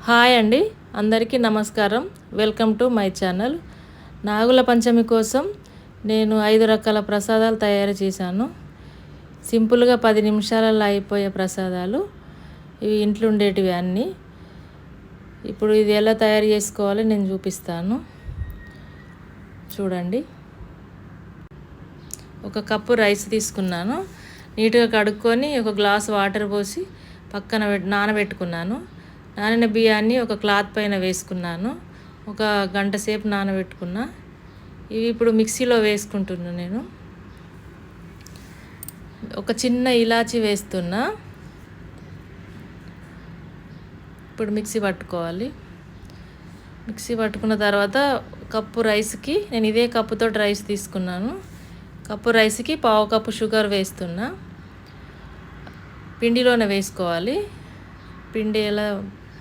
Hi అండి, అందరికీ నమస్కారం. Welcome to my channel. Nagula Panchami కోసం నేను 5 రకాల ప్రసాదాలు తయారు చేశాను. సింపుల్గా 10 నిమిషాలలో అయిపోయే ప్రసాదాలు ఇవి, ఇంట్లో ఉండేటివి అన్నీ. ఇప్పుడు ఇది ఎలా తయారు చేసుకోవాలో నేను చూపిస్తాను, చూడండి. ఒక కప్పు రైస్ తీసుకున్నాను. నీట్గా కడుక్కొని ఒక గ్లాస్ వాటర్ పోసి పక్కన నానబెట్టుకున్నాను. నానిన బియ్యాన్ని ఒక క్లాత్ పైన వేసుకున్నాను. ఒక గంట సేపు నానబెట్టుకున్నా. ఇవి ఇప్పుడు మిక్సీలో వేసుకుంటున్నాను నేను. ఒక చిన్న ఇలాచి వేస్తున్నా. ఇప్పుడు మిక్సీ పట్టుకోవాలి. మిక్సీ పట్టుకున్న తర్వాత కప్పు రైస్కి, నేను ఇదే కప్పుతో రైస్ తీసుకున్నాను. కప్పు రైస్కి పావు కప్పు షుగర్ వేస్తున్నా. పిండిలోనే వేసుకోవాలి. పిండి ఎలా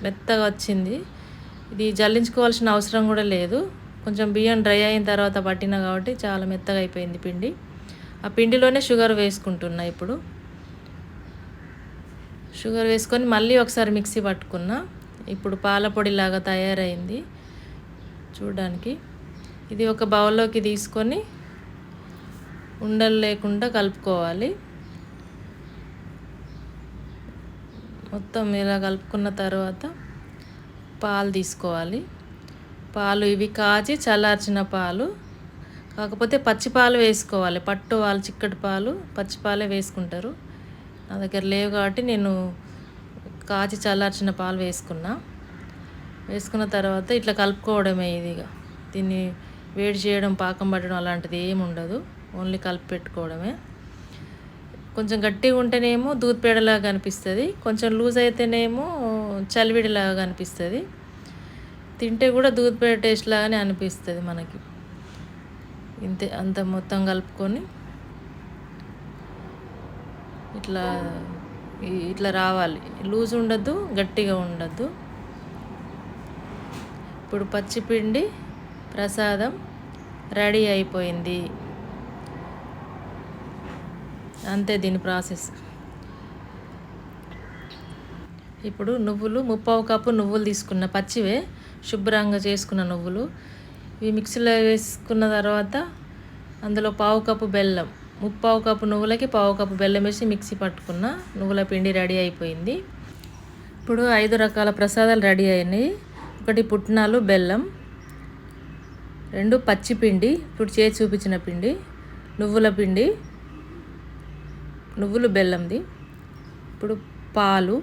మెత్తగా వచ్చింది. ఇది జల్లించుకోవాల్సిన అవసరం కూడా లేదు. కొంచెం బియ్యం డ్రై అయిన తర్వాత పట్టిన కాబట్టి చాలా మెత్తగా అయిపోయింది పిండి. ఆ పిండిలోనే షుగర్ వేసుకుంటున్నా. ఇప్పుడు షుగర్ వేసుకొని మళ్ళీ ఒకసారి మిక్సీ పట్టుకున్నా. ఇప్పుడు పాల పొడిలాగా తయారైంది చూడడానికి. ఇది ఒక బౌల్లోకి తీసుకొని ఉండలు లేకుండా కలుపుకోవాలి. మొత్తం ఇలా కలుపుకున్న తర్వాత పాలు తీసుకోవాలి. పాలు ఇవి కాచి చల్లార్చిన పాలు, కాకపోతే పచ్చి పాలు వేసుకోవాలి. పట్టు వాళ్ళు చిక్కటి పాలు, పచ్చి పాలే వేసుకుంటారు. నా దగ్గర లేవు కాబట్టి నేను కాచి చల్లార్చిన పాలు వేసుకున్నా. వేసుకున్న తర్వాత ఇట్లా కలుపుకోవడమే. ఇదిగా దీన్ని వేడి చేయడం, పాకం పట్టడం అలాంటిది ఏమి ఉండదు. ఓన్లీ కలిపి పెట్టుకోవడమే. కొంచెం గట్టిగా ఉంటేనేమో దూద్ పేడలాగా కనిపిస్తుంది, కొంచెం లూజ్ అయితేనేమో చలివిడిలాగా కనిపిస్తుంది. తింటే కూడా దూద్ పేడ టేస్ట్ లాగానే అనిపిస్తుంది మనకి. ఇంతే, అంత మొత్తం కలుపుకొని ఇట్లా ఇట్లా రావాలి. లూజ్ ఉండద్దు, గట్టిగా ఉండద్దు. ఇప్పుడు పచ్చిపిండి ప్రసాదం రెడీ అయిపోయింది. అంతే దీని ప్రాసెస్. ఇప్పుడు నువ్వులు, 3/4 కప్పు నువ్వులు తీసుకున్న, పచ్చివే శుభ్రంగా చేసుకున్న నువ్వులు. ఇవి మిక్సీలో వేసుకున్న తర్వాత అందులో 1/4 కప్పు బెల్లం, 3/4 కప్పు నువ్వులకి 1/4 కప్పు బెల్లం వేసి మిక్సీ పట్టుకున్న. నువ్వుల పిండి రెడీ అయిపోయింది. ఇప్పుడు 5 రకాల ప్రసాదాలు రెడీ అయినాయి. 1 పుట్నాలు, బెల్లం. 2 పచ్చిపిండి, ఇప్పుడు చేసి చూపించిన పిండి, నువ్వుల పిండి, నువ్వులు బెల్లంది. ఇప్పుడు పాలు,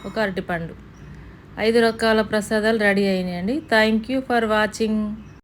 ఒక అరటిపండు. 5 రకాల ప్రసాదాలు రెడీ అయినాయండి. Thank you for watching.